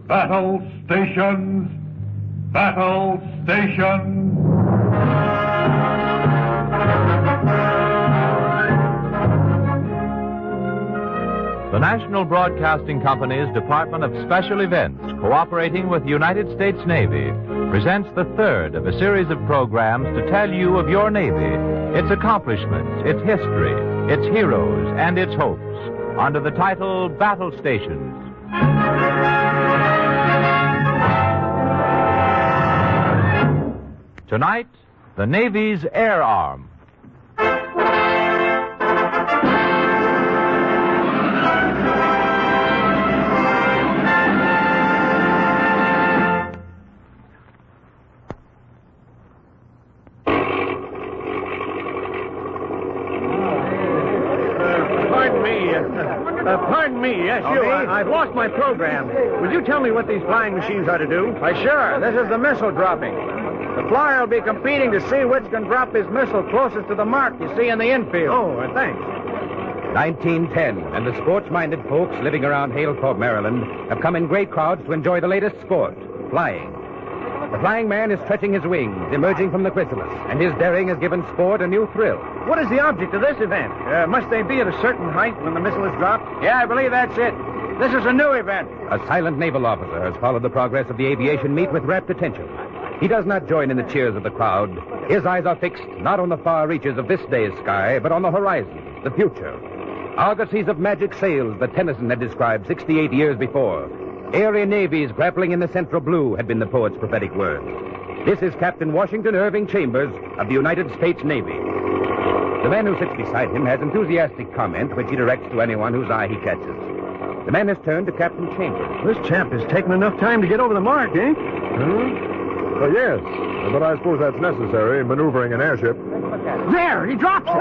Battle stations! Battle stations! The National Broadcasting Company's Department of Special Events, cooperating with the United States Navy, presents the third of a series of programs to tell you of your Navy, its accomplishments, its history, its heroes, and its hopes, under the title Battle Stations. Tonight, the Navy's Air Arm. Pardon me, yes, you. I've lost my program. Would you tell me what these flying machines are to do? Why, sure. This is the missile dropping. The flyer will be competing to see which can drop his missile closest to the mark you see in the infield. Oh, thanks. 1910, and the sports-minded folks living around Hale Corp, Maryland, have come in great crowds to enjoy the latest sport, flying. The flying man is stretching his wings, emerging from the chrysalis, and his daring has given sport a new thrill. What is the object of this event? Must they be at a certain height when the missile is dropped? Yeah, I believe that's it. This is a new event. A silent naval officer has followed the progress of the aviation meet with rapt attention. He does not join in the cheers of the crowd. His eyes are fixed not on the far reaches of this day's sky, but on the horizon, the future. Argosies of magic sails that Tennyson had described 68 years before. Airy navies grappling in the central blue had been the poet's prophetic words. This is Captain Washington Irving Chambers of the United States Navy. The man who sits beside him has enthusiastic comment which he directs to anyone whose eye he catches. The man has turned to Captain Chambers. This chap has taken enough time to get over the mark, eh? Yes, but I suppose that's necessary in maneuvering an airship. There, he drops it.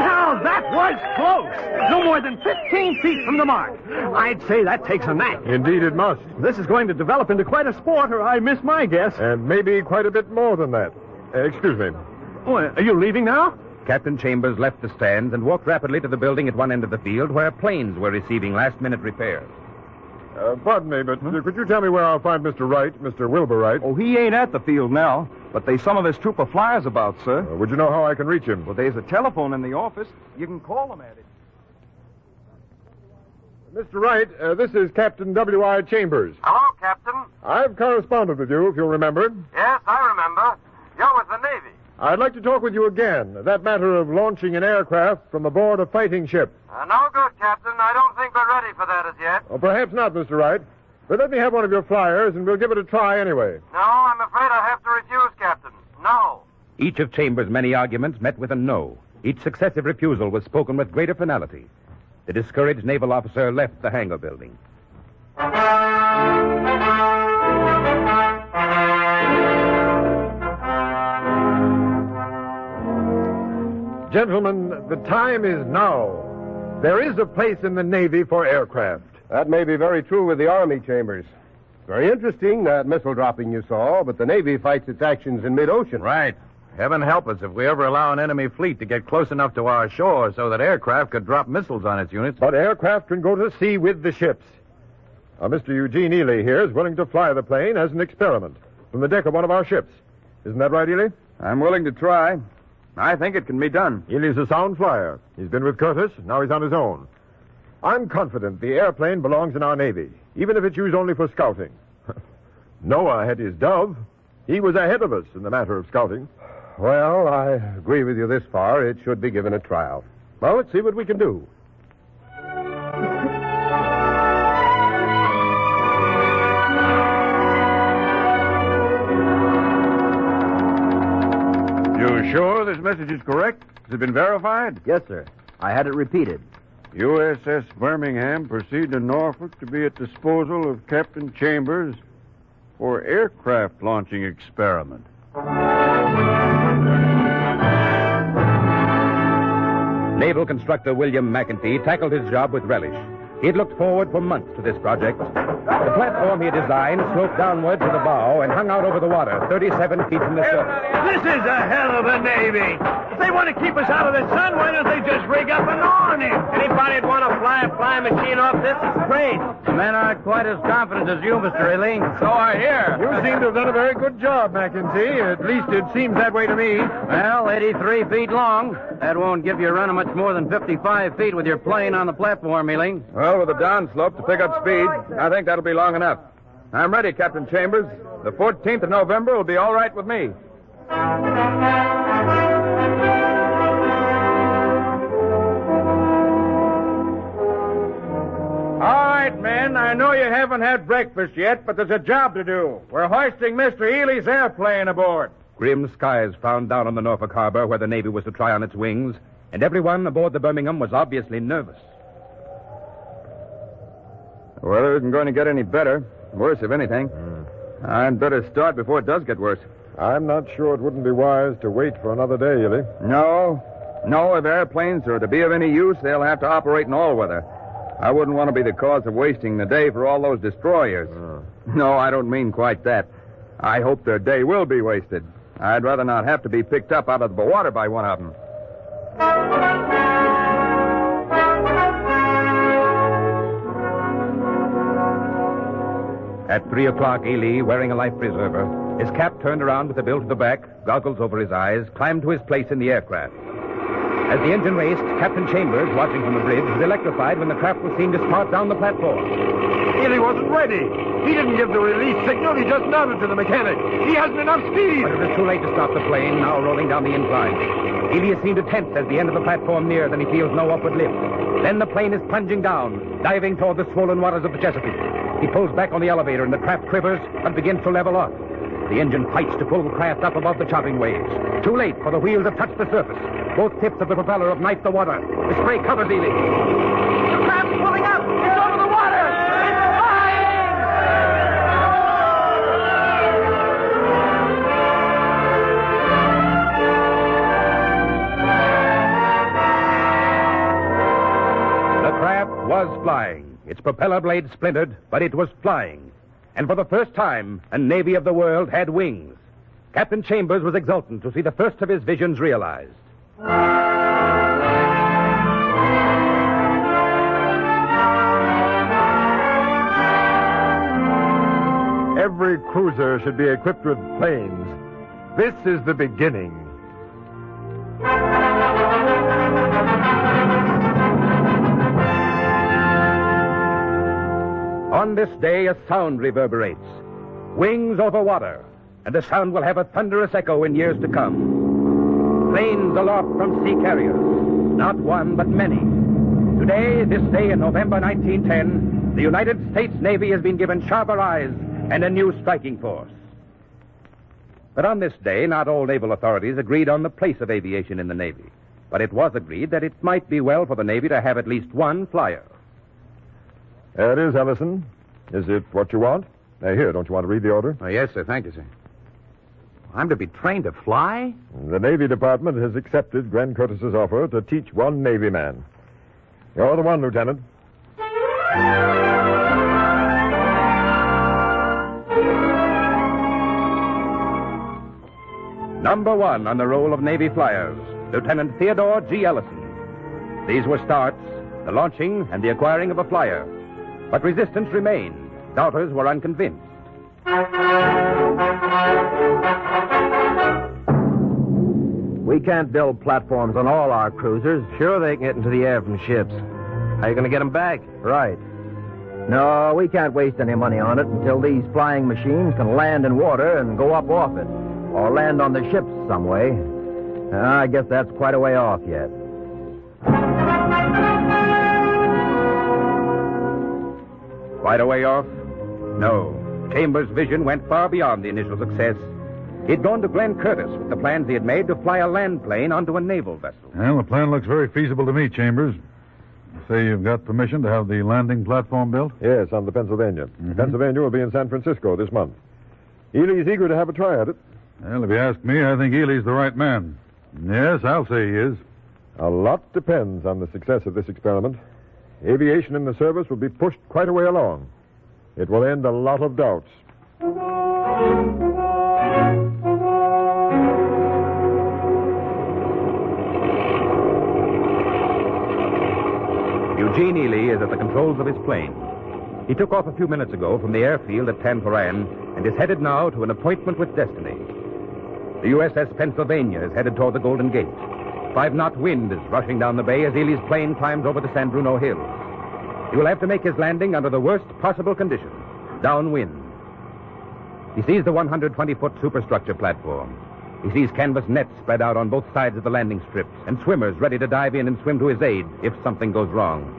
Now, that was close. No more than 15 feet from the mark. I'd say that takes a knack. Indeed it must. This is going to develop into quite a sport, or I miss my guess. And maybe quite a bit more than that. Excuse me. Oh, are you leaving now? Captain Chambers left the stands and walked rapidly to the building at one end of the field where planes were receiving last-minute repairs. Pardon me, but could you tell me where I'll find Mr. Wright, Mr. Wilbur Wright? Oh, he ain't at the field now, but there's some of his troop of flyers about, sir. Would you know how I can reach him? Well, there's a telephone in the office. You can call him at it. Mr. Wright, this is Captain W.I. Chambers. Hello, Captain. I've corresponded with you, if you'll remember. Yes, I remember. You're with the Navy. I'd like to talk with you again. That matter of launching an aircraft from aboard a fighting ship. No good, Captain. I don't think we're ready for that as yet. Oh, perhaps not, Mr. Wright. But let me have one of your flyers, and we'll give it a try anyway. No, I'm afraid I have to refuse, Captain. No. Each of Chambers' many arguments met with a no. Each successive refusal was spoken with greater finality. The discouraged naval officer left the hangar building. Gentlemen, the time is now. There is a place in the Navy for aircraft. That may be very true with the Army, Chambers. Very interesting, that missile dropping you saw, but the Navy fights its actions in mid-ocean. Right. Heaven help us if we ever allow an enemy fleet to get close enough to our shore so that aircraft could drop missiles on its units. But aircraft can go to sea with the ships. Mr. Eugene Ely here is willing to fly the plane as an experiment from the deck of one of our ships. Isn't that right, Ely? I'm willing to try. I think it can be done. Ely's a sound flyer. He's been with Curtis. Now he's on his own. I'm confident the airplane belongs in our Navy, even if it's used only for scouting. Noah had his dove. He was ahead of us in the matter of scouting. Well, I agree with you this far. It should be given a trial. Well, let's see what we can do. You sure this message is correct? Has it been verified? Yes, sir. I had it repeated. USS Birmingham proceed to Norfolk to be at disposal of Captain Chambers for aircraft launching experiment. Naval constructor William McEntee tackled his job with relish. He had looked forward for months to this project. The platform he had designed sloped downward to the bow and hung out over the water, 37 feet from the surface. This is a hell of a Navy. If they want to keep us out of the sun, why don't they just rig up an awning? Anybody'd want to fly a flying machine off this is great. The men aren't quite as confident as you, Mr. Ely. So I hear. You seem to have done a very good job, McEntee. At least it seems that way to me. Well, 83 feet long. That won't give you a run of much more than 55 feet with your plane on the platform, Ely. Well, with a downslope to pick up speed, I think that'll be long enough. I'm ready, Captain Chambers. The 14th of November will be all right with me. All right, men. I know you haven't had breakfast yet, but there's a job to do. We're hoisting Mr. Ely's airplane aboard. Grim skies frowned down on the Norfolk harbor where the Navy was to try on its wings, and everyone aboard the Birmingham was obviously nervous. The weather isn't going to get any better. Worse, if anything. I'd better start before it does get worse. I'm not sure it wouldn't be wise to wait for another day, Ely. No, if airplanes are to be of any use, they'll have to operate in all weather. I wouldn't want to be the cause of wasting the day for all those destroyers. No, I don't mean quite that. I hope their day will be wasted. I'd rather not have to be picked up out of the water by one of them. At 3 o'clock, Ely, wearing a life preserver, his cap turned around with the bill to the back, goggles over his eyes, climbed to his place in the aircraft. As the engine raced, Captain Chambers, watching from the bridge, was electrified when the craft was seen to start down the platform. Ely wasn't ready. He didn't give the release signal. He just nodded to the mechanic. He hasn't enough speed. But it was too late to stop the plane, now rolling down the incline. Ely is seen to tense as the end of the platform nears and he feels no upward lift. Then the plane is plunging down, diving toward the swollen waters of the Chesapeake. He pulls back on the elevator and the craft quivers and begins to level off. The engine fights to pull the craft up above the chopping waves. Too late, for the wheels have touched the surface. Both tips of the propeller have knifed the water. The spray covers Ely. The craft's pulling up! It's over the water! It's flying! The craft was flying. Its propeller blades splintered, but it was flying. And for the first time, a navy of the world had wings. Captain Chambers was exultant to see the first of his visions realized. Every cruiser should be equipped with planes. This is the beginning. On this day, a sound reverberates. Wings over water, and the sound will have a thunderous echo in years to come. Planes aloft from sea carriers. Not one, but many. Today, this day in November 1910, the United States Navy has been given sharper eyes and a new striking force. But on this day, not all naval authorities agreed on the place of aviation in the Navy. But it was agreed that it might be well for the Navy to have at least one flyer. There it is, Ellison. Is it what you want? Here, don't you want to read the order? Oh, yes, sir. Thank you, sir. I'm to be trained to fly? The Navy Department has accepted Glenn Curtis's offer to teach one Navy man. You're the one, Lieutenant. Number one on the roll of Navy flyers, Lieutenant Theodore G. Ellison. These were starts, the launching and the acquiring of a flyer. But resistance remained. Doubters were unconvinced. We can't build platforms on all our cruisers. Sure, they can get into the air from ships. How are you going to get them back? Right. No, we can't waste any money on it until these flying machines can land in water and go up off it. Or land on the ships some way. I guess that's quite a way off yet. Quite a way off? No. Chambers' vision went far beyond the initial success. He'd gone to Glenn Curtis with the plans he had made to fly a land plane onto a naval vessel. Well, the plan looks very feasible to me, Chambers. You say you've got permission to have the landing platform built? Yes, on the Pennsylvania. Pennsylvania will be in San Francisco this month. Ely's eager to have a try at it. Well, if you ask me, I think Ely's the right man. Yes, I'll say he is. A lot depends on the success of this experiment. Aviation in the service will be pushed quite a way along. It will end a lot of doubts. Gene Ely is at the controls of his plane. He took off a few minutes ago from the airfield at Tanforan and is headed now to an appointment with destiny. The USS Pennsylvania is headed toward the Golden Gate. 5-knot wind is rushing down the bay as Ely's plane climbs over the San Bruno Hills. He will have to make his landing under the worst possible conditions, downwind. He sees the 120-foot superstructure platform. He sees canvas nets spread out on both sides of the landing strips and swimmers ready to dive in and swim to his aid if something goes wrong.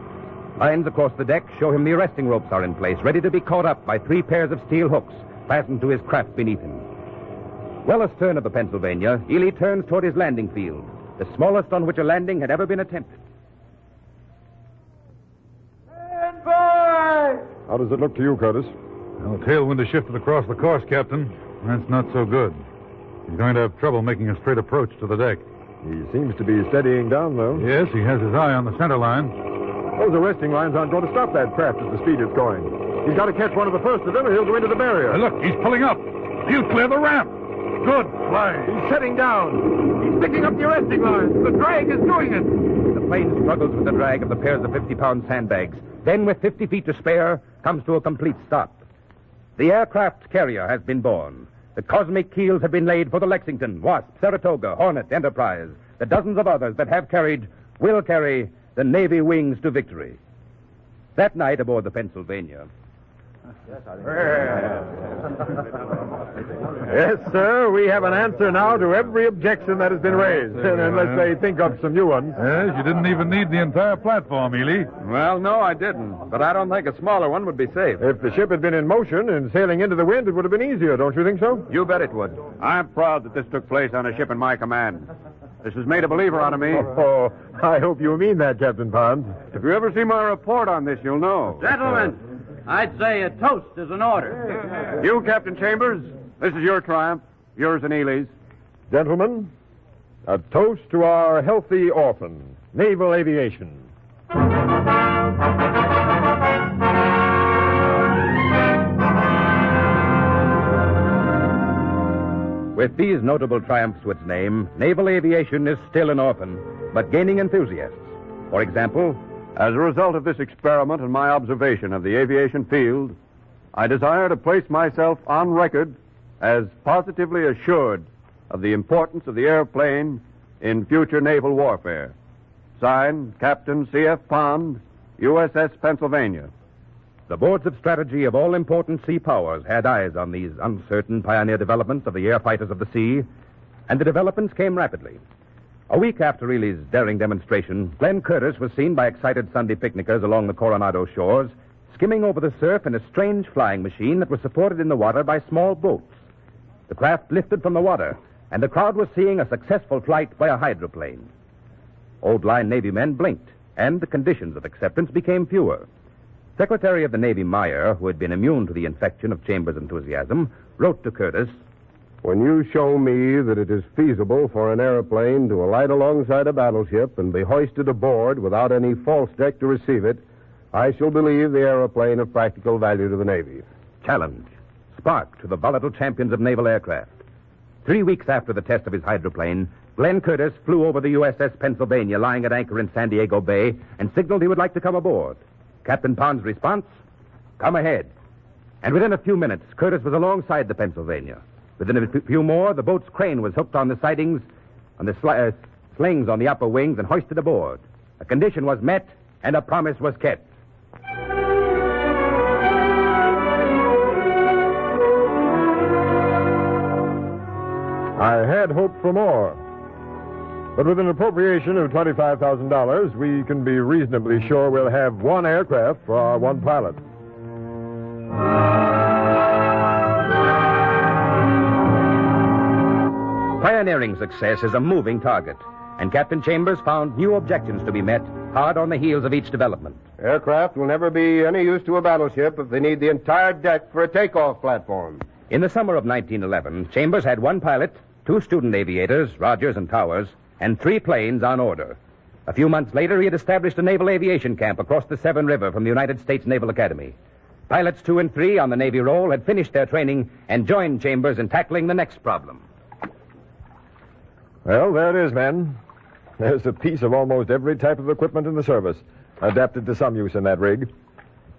Lines across the deck show him the arresting ropes are in place, ready to be caught up by 3 pairs of steel hooks fastened to his craft beneath him. Well astern of the Pennsylvania, Ely turns toward his landing field, the smallest on which a landing had ever been attempted. Stand by! How does it look to you, Curtis? Well, the tailwind has shifted across the course, Captain. That's not so good. He's going to have trouble making a straight approach to the deck. He seems to be steadying down, though. Yes, he has his eye on the center line. Those arresting lines aren't going to stop that craft at the speed it's going. He's got to catch one of the first of them, or he'll go into the barrier. Look, he's pulling up. He'll clear the ramp. Good fly. He's setting down. He's picking up the arresting lines. The drag is doing it. The plane struggles with the drag of the pairs of 50-pound sandbags. Then, with 50 feet to spare, comes to a complete stop. The aircraft carrier has been born. The cosmic keels have been laid for the Lexington, Wasp, Saratoga, Hornet, Enterprise. The dozens of others that have carried, will carry, the Navy wings to victory. That night aboard the Pennsylvania. Yes, sir. We have an answer now to every objection that has been raised. Unless they think of some new ones. Yes, you didn't even need the entire platform, Ely. Well, no, I didn't. But I don't think a smaller one would be safe. If the ship had been in motion and sailing into the wind, it would have been easier, don't you think so? You bet it would. I'm proud that this took place on a ship in my command. This has made a believer out of me. Oh, I hope you mean that, Captain Pond. If you ever see my report on this, you'll know. Gentlemen, I'd say a toast is in order. You, Captain Chambers, this is your triumph. Yours and Ely's. Gentlemen, a toast to our healthy orphan, naval aviation. With these notable triumphs to its name, naval aviation is still an orphan, but gaining enthusiasts. For example, As a result of this experiment and my observation of the aviation field, I desire to place myself on record as positively assured of the importance of the airplane in future naval warfare. Signed, Captain C.F. Pond, USS Pennsylvania. the boards of strategy of all important sea powers had eyes on these uncertain pioneer developments of the air fighters of the sea, and the developments came rapidly. A week after Ely's daring demonstration, Glenn Curtis was seen by excited Sunday picnickers along the Coronado shores, skimming over the surf in a strange flying machine that was supported in the water by small boats. The craft lifted from the water, and the crowd was seeing a successful flight by a hydroplane. Old line Navy men blinked, and the conditions of acceptance became fewer. Secretary of the Navy Meyer, who had been immune to the infection of Chambers' enthusiasm, wrote to Curtis, "When you show me that it is feasible for an airplane to alight alongside a battleship and be hoisted aboard without any false deck to receive it, I shall believe the aeroplane of practical value to the Navy." challenge, spark to the volatile champions of naval aircraft. 3 weeks after the test of his hydroplane, Glenn Curtis flew over the USS Pennsylvania, lying at anchor in San Diego Bay, and signaled he would like to come aboard. Captain Pond's response, "Come ahead." And within a few minutes, Curtis was alongside the Pennsylvania. Within a few more, the boat's crane was hooked on the sidings, on the slings on the upper wings, and hoisted aboard. A condition was met, and a promise was kept. I had hoped for more. But with an appropriation of $25,000, we can be reasonably sure we'll have one aircraft for our one pilot. Pioneering success is a moving target, and Captain Chambers found new objections to be met hard on the heels of each development. Aircraft will never be any use to a battleship if they need the entire deck for a takeoff platform. In the summer of 1911, Chambers had one pilot, 2 student aviators, Rogers and Towers, and 3 planes on order. A few months later, he had established a naval aviation camp across the Severn River from the United States Naval Academy. Pilots 2 and 3 on the Navy roll had finished their training and joined Chambers in tackling the next problem. Well, there it is, men. There's a piece of almost every type of equipment in the service. adapted to some use in that rig.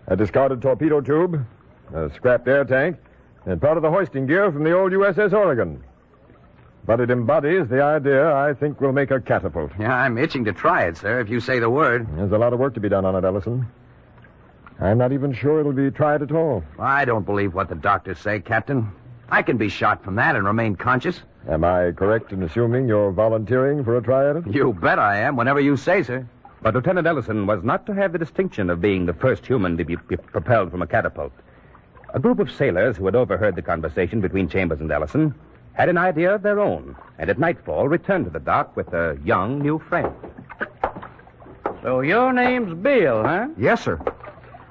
A discarded torpedo tube, a scrapped air tank, and part of the hoisting gear from the old USS Oregon. But it embodies the idea I think will make a catapult. Yeah, I'm itching to try it, sir, if you say the word. There's a lot of work to be done on it, Ellison. I'm not even sure it'll be tried at all. I don't believe what the doctors say, Captain. I can be shot from that and remain conscious. Am I correct in assuming you're volunteering for a try at it? You bet I am, whenever you say, sir. But Lieutenant Ellison was not to have the distinction of being the first human to be propelled from a catapult. A group of sailors who had overheard the conversation between Chambers and Ellison had an idea of their own, and at nightfall returned to the dock with a young new friend. So your name's Bill, huh? Yes, sir.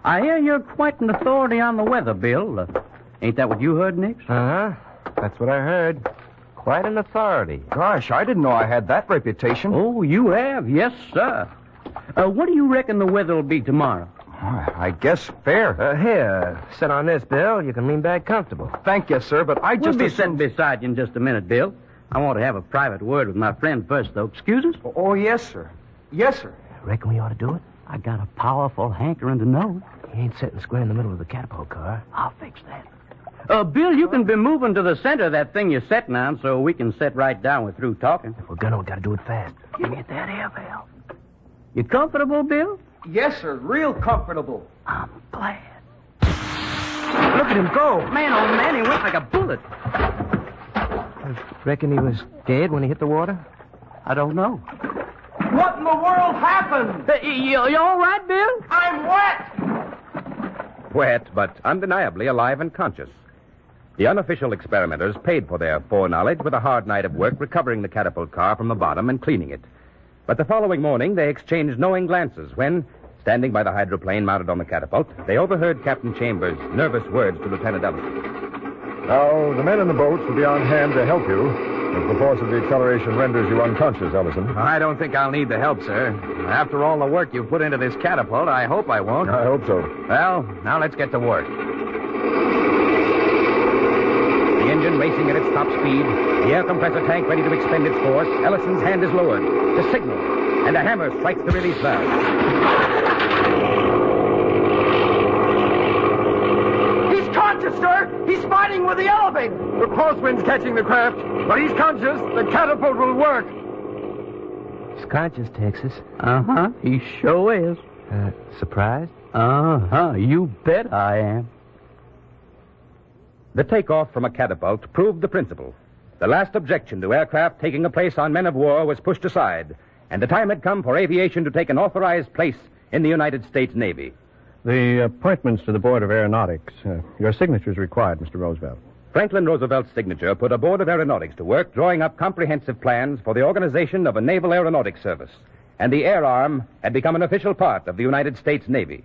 I hear you're quite an authority on the weather, Bill. Ain't that what you heard, Nix? Uh-huh. That's what I heard. Quite an authority. Gosh, I didn't know I had that reputation. Oh, you have? Yes, sir. What do you reckon the weather will be tomorrow? I guess fair. Here, sit on this, Bill. You can lean back comfortable. Thank you, sir, but I We'll just... be sitting beside you in just a minute, Bill. I want to have a private word with my friend first, though. Excuse us? Oh, yes, sir. Yes, sir. Reckon we ought to do it? I got a powerful hankering to know. He ain't sitting square in the middle of the catapult car. I'll fix that. Bill, you can be moving to the center of that thing you're sitting on so we can sit right down when we're through talking. If we're gonna, we gotta do it fast. You get that air valve. You comfortable, Bill? Yes, sir. Real comfortable. I'm glad. Look at him go. Man, oh, man, he went like a bullet. Reckon he was dead when he hit the water? I don't know. What in the world happened? You all right, Bill? I'm wet. Wet, but undeniably alive and conscious. The unofficial experimenters paid for their foreknowledge with a hard night of work recovering the catapult car from the bottom and cleaning it. But the following morning, they exchanged knowing glances when, standing by the hydroplane mounted on the catapult, they overheard Captain Chambers' nervous words to Lieutenant Ellison. Now, the men in the boats will be on hand to help you if the force of the acceleration renders you unconscious, Ellison. I don't think I'll need the help, sir. After all the work you've put into this catapult, I hope I won't. I hope so. Well, now let's get to work. The engine racing at its top speed, the air compressor tank ready to expend its force, Ellison's hand is lowered. The signal, and a hammer strikes the release valve. He's conscious, sir. He's fighting with the elevator. The crosswind's catching the craft, but he's conscious. The catapult will work. He's conscious, Texas. Uh-huh. He sure is. Surprised? Uh-huh. You bet I am. The takeoff from a catapult proved the principle. The last objection to aircraft taking a place on men of war was pushed aside, and the time had come for aviation to take an authorized place in the United States Navy. The appointments to the Board of Aeronautics. Your signature is required, Mr. Roosevelt. Franklin Roosevelt's signature put a Board of Aeronautics to work drawing up comprehensive plans for the organization of a naval aeronautics service, and the air arm had become an official part of the United States Navy.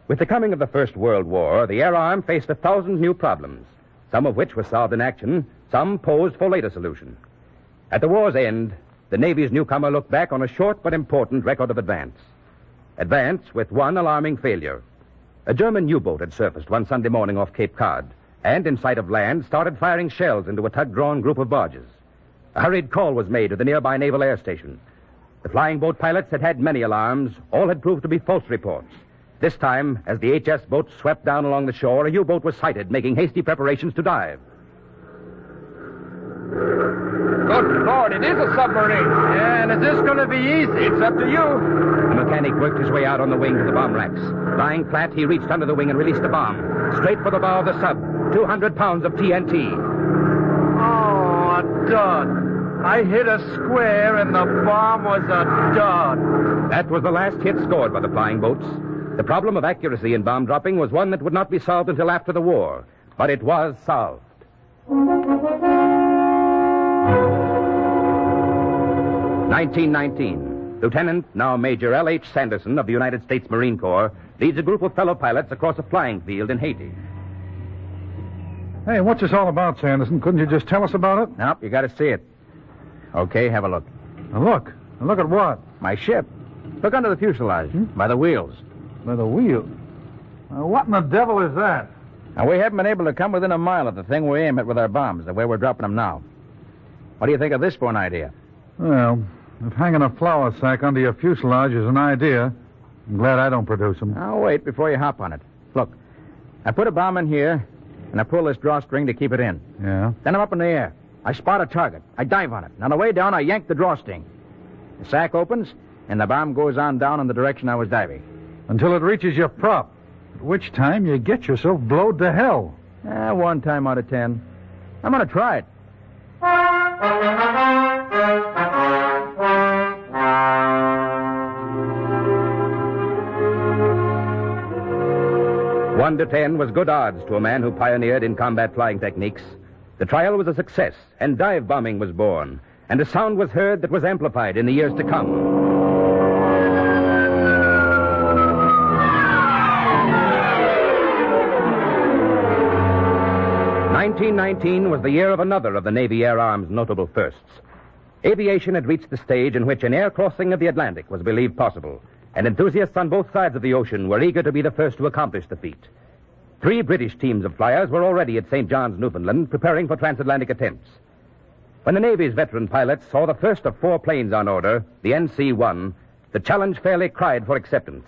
With the coming of the First World War, the air arm faced 1,000 new problems, some of which were solved in action, some posed for later solution. At the war's end, the Navy's newcomer looked back on a short but important record of advance. Advance with one alarming failure. A German U-boat had surfaced one Sunday morning off Cape Cod, and in sight of land started firing shells into a tug-drawn group of barges. A hurried call was made to the nearby naval air station. The flying boat pilots had had many alarms. All had proved to be false reports. This time, as the HS boat swept down along the shore, a U-boat was sighted, making hasty preparations to dive. Good Lord, it is a submarine. Yeah, and is this going to be easy? It's up to you. The mechanic worked his way out on the wing to the bomb racks. Lying flat, he reached under the wing and released a bomb. Straight for the bow of the sub. 200 pounds of TNT. Oh, a dud. I hit a square and the bomb was a dud. That was the last hit scored by the flying boats. The problem of accuracy in bomb dropping was one that would not be solved until after the war. But it was solved. 1919. Lieutenant, now Major L.H. Sanderson of the United States Marine Corps, leads a group of fellow pilots across a flying field in Haiti. Hey, what's this all about, Sanderson? Couldn't you just tell us about it? Nope, you got to see it. Okay, have a look. Now look. Now look at what? My ship. Look under the fuselage, by the wheels. By the wheel. What in the devil is that? Now, we haven't been able to come within a mile of the thing we aim at with our bombs, the way we're dropping them now. What do you think of this for an idea? Well, if hanging a flour sack under your fuselage is an idea, I'm glad I don't produce them. Now, wait before you hop on it. Look, I put a bomb in here, and I pull this drawstring to keep it in. Yeah? Then I'm up in the air. I spot a target. I dive on it. And on the way down, I yank the drawstring. The sack opens, and the bomb goes on down in the direction I was diving. Until it reaches your prop, at which time you get yourself blowed to hell. 1 time out of 10. I'm going to try it. One to 10 was good odds to a man who pioneered in combat flying techniques. The trial was a success, and dive bombing was born, and a sound was heard that was amplified in the years to come. 1919 was the year of another of the Navy Air Arm's notable firsts. Aviation had reached the stage in which an air crossing of the Atlantic was believed possible, and enthusiasts on both sides of the ocean were eager to be the first to accomplish the feat. 3 British teams of flyers were already at St. John's, Newfoundland, preparing for transatlantic attempts. When the Navy's veteran pilots saw the first of 4 planes on order, the NC-1, the challenge fairly cried for acceptance.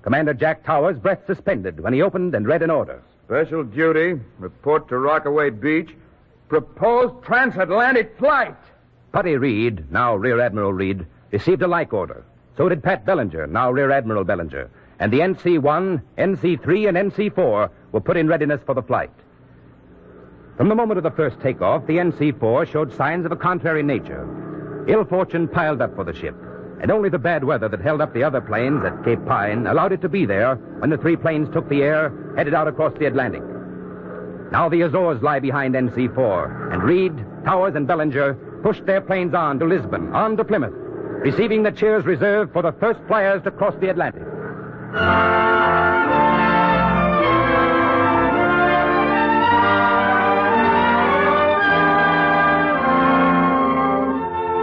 Commander Jack Towers' breath suspended when he opened and read an order. Special duty, report to Rockaway Beach, proposed transatlantic flight. Putty Reed, now Rear Admiral Reed, received a like order. So did Pat Bellinger, now Rear Admiral Bellinger. And the NC-1, NC-3, and NC-4 were put in readiness for the flight. From the moment of the first takeoff, the NC-4 showed signs of a contrary nature. Ill fortune piled up for the ship, and only the bad weather that held up the other planes at Cape Pine allowed it to be there when the 3 planes took the air, headed out across the Atlantic. Now the Azores lie behind NC-4, and Reed, Towers, and Bellinger pushed their planes on to Lisbon, on to Plymouth, receiving the cheers reserved for the first flyers to cross the Atlantic.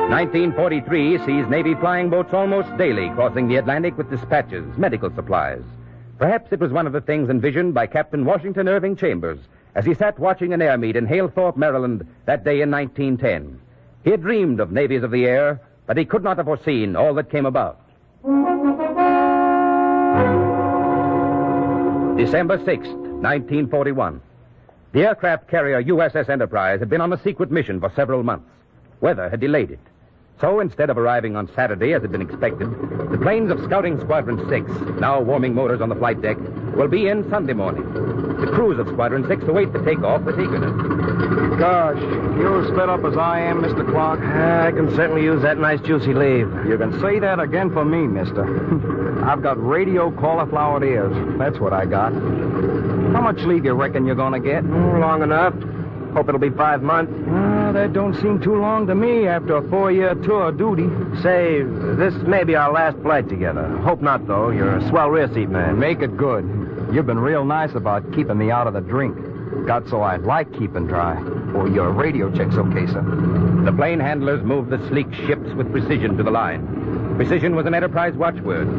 1943 sees Navy flying boats almost daily crossing the Atlantic with dispatches, medical supplies. Perhaps it was one of the things envisioned by Captain Washington Irving Chambers as he sat watching an air meet in Halethorpe, Maryland, that day in 1910. He had dreamed of navies of the air, but he could not have foreseen all that came about. December 6th, 1941. The aircraft carrier USS Enterprise had been on a secret mission for several months. Weather had delayed it. So instead of arriving on Saturday as had been expected, the planes of Scouting Squadron 6, now warming motors on the flight deck, will be in Sunday morning. The crews of Squadron 6 await the takeoff with eagerness. Gosh, you as sped up as I am, Mr. Clark. I can certainly use that nice juicy leave. You can say that again for me, mister. I've got radio cauliflower ears. That's what I got. How much leave you reckon you're going to get? Long enough. Hope it'll be 5 months. That don't seem too long to me after a 4-year tour of duty. Say, this may be our last flight together. Hope not, though. You're a swell rear seat man. Make it good. You've been real nice about keeping me out of the drink. Got so I'd like keeping dry. Oh, your radio check's okay, sir. The plane handlers moved the sleek ships with precision to the line. Precision was an Enterprise watchword.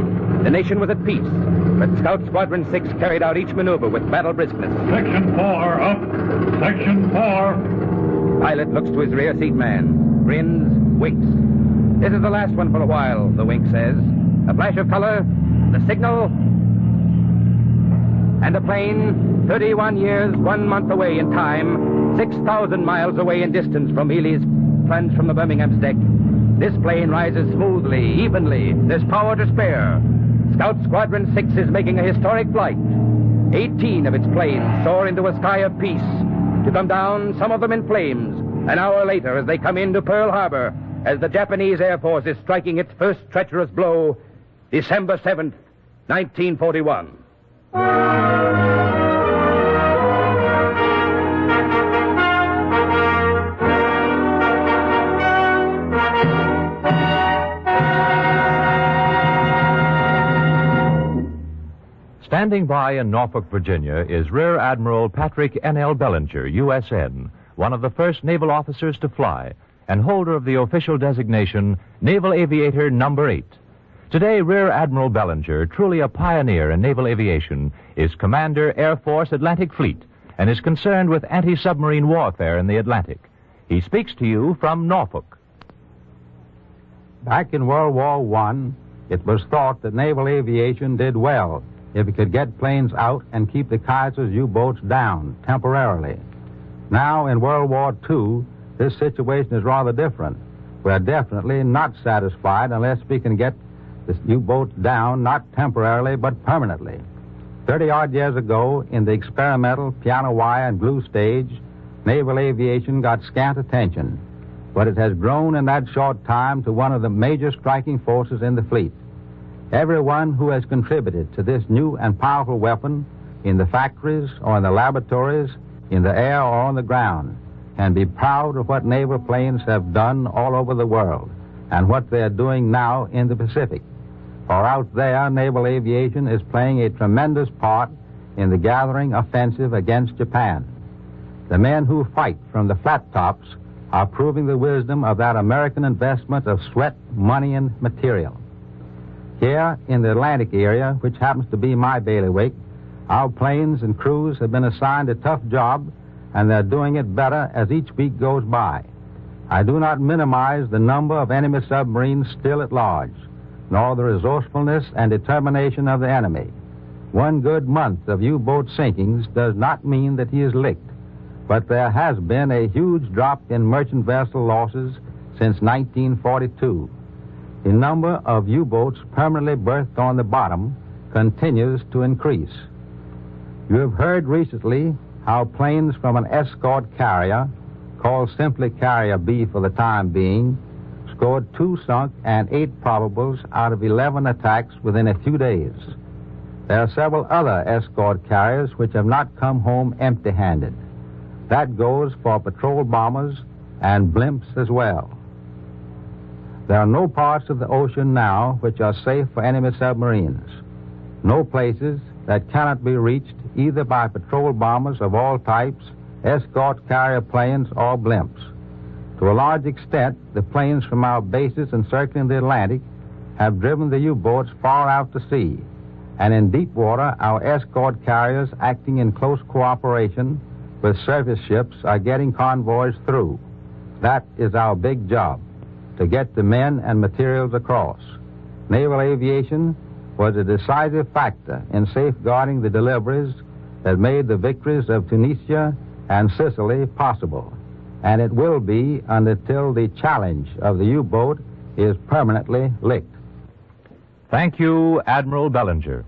The nation was at peace, but Scout Squadron 6 carried out each maneuver with battle briskness. Section 4, up. Section 4. Pilot looks to his rear seat man, grins, winks. This is the last one for a while, the wink says. A flash of color, the signal, and a plane 31 years, 1 month away in time, 6,000 miles away in distance from Ely's plunge from the Birmingham's deck. This plane rises smoothly, evenly. There's power to spare. Scout Squadron 6 is making a historic flight. 18 of its planes soar into a sky of peace, to come down, some of them in flames, an hour later as they come into Pearl Harbor, as the Japanese Air Force is striking its first treacherous blow, December 7th, 1941. Standing by in Norfolk, Virginia, is Rear Admiral Patrick N.L. Bellinger, USN, one of the first naval officers to fly, and holder of the official designation Naval Aviator Number 8. Today, Rear Admiral Bellinger, truly a pioneer in naval aviation, is Commander Air Force Atlantic Fleet and is concerned with anti-submarine warfare in the Atlantic. He speaks to you from Norfolk. Back in World War I, It was thought that naval aviation did well if it could get planes out and keep the Kaiser's U-boats down temporarily. Now, in World War II, this situation is rather different. We're definitely not satisfied unless we can get the U-boats down, not temporarily, but permanently. 30-odd years ago, in the experimental piano wire and glue stage, naval aviation got scant attention, but it has grown in that short time to one of the major striking forces in the fleet. Everyone who has contributed to this new and powerful weapon in the factories or in the laboratories, in the air or on the ground, can be proud of what naval planes have done all over the world and what they are doing now in the Pacific. For out there, naval aviation is playing a tremendous part in the gathering offensive against Japan. The men who fight from the flat tops are proving the wisdom of that American investment of sweat, money, and material. Here in the Atlantic area, which happens to be my bailiwick, our planes and crews have been assigned a tough job, and they're doing it better as each week goes by. I do not minimize the number of enemy submarines still at large, nor the resourcefulness and determination of the enemy. One good month of U-boat sinkings does not mean that he is licked, but there has been a huge drop in merchant vessel losses since 1942. The number of U-boats permanently berthed on the bottom continues to increase. You have heard recently how planes from an escort carrier, called simply Carrier B for the time being, scored 2 sunk and 8 probables out of 11 attacks within a few days. There are several other escort carriers which have not come home empty-handed. That goes for patrol bombers and blimps as well. There are no parts of the ocean now which are safe for enemy submarines. No places that cannot be reached either by patrol bombers of all types, escort carrier planes, or blimps. To a large extent, the planes from our bases encircling the Atlantic have driven the U-boats far out to sea, and in deep water, our escort carriers, acting in close cooperation with surface ships, are getting convoys through. That is our big job, to get the men and materials across. Naval aviation was a decisive factor in safeguarding the deliveries that made the victories of Tunisia and Sicily possible. And it will be until the challenge of the U-boat is permanently licked. Thank you, Admiral Bellinger.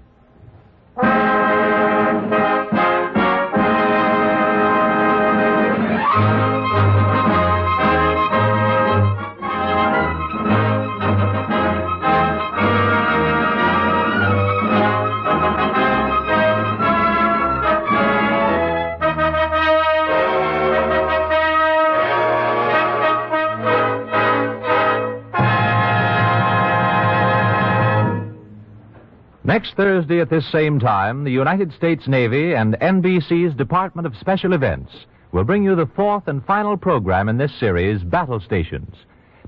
Next Thursday at this same time, the United States Navy and NBC's Department of Special Events will bring you the 4th and final program in this series, Battle Stations,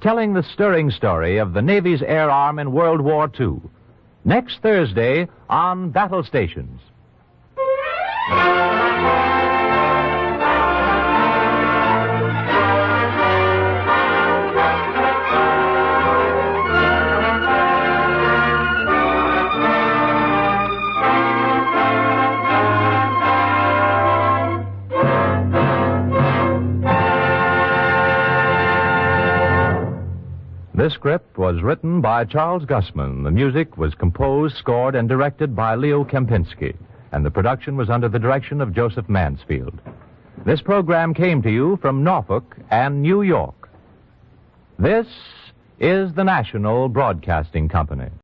telling the stirring story of the Navy's air arm in World War II. Next Thursday on Battle Stations. This script was written by Charles Gussman. The music was composed, scored, and directed by Leo Kempinski. And the production was under the direction of Joseph Mansfield. This program came to you from Norfolk and New York. This is the National Broadcasting Company.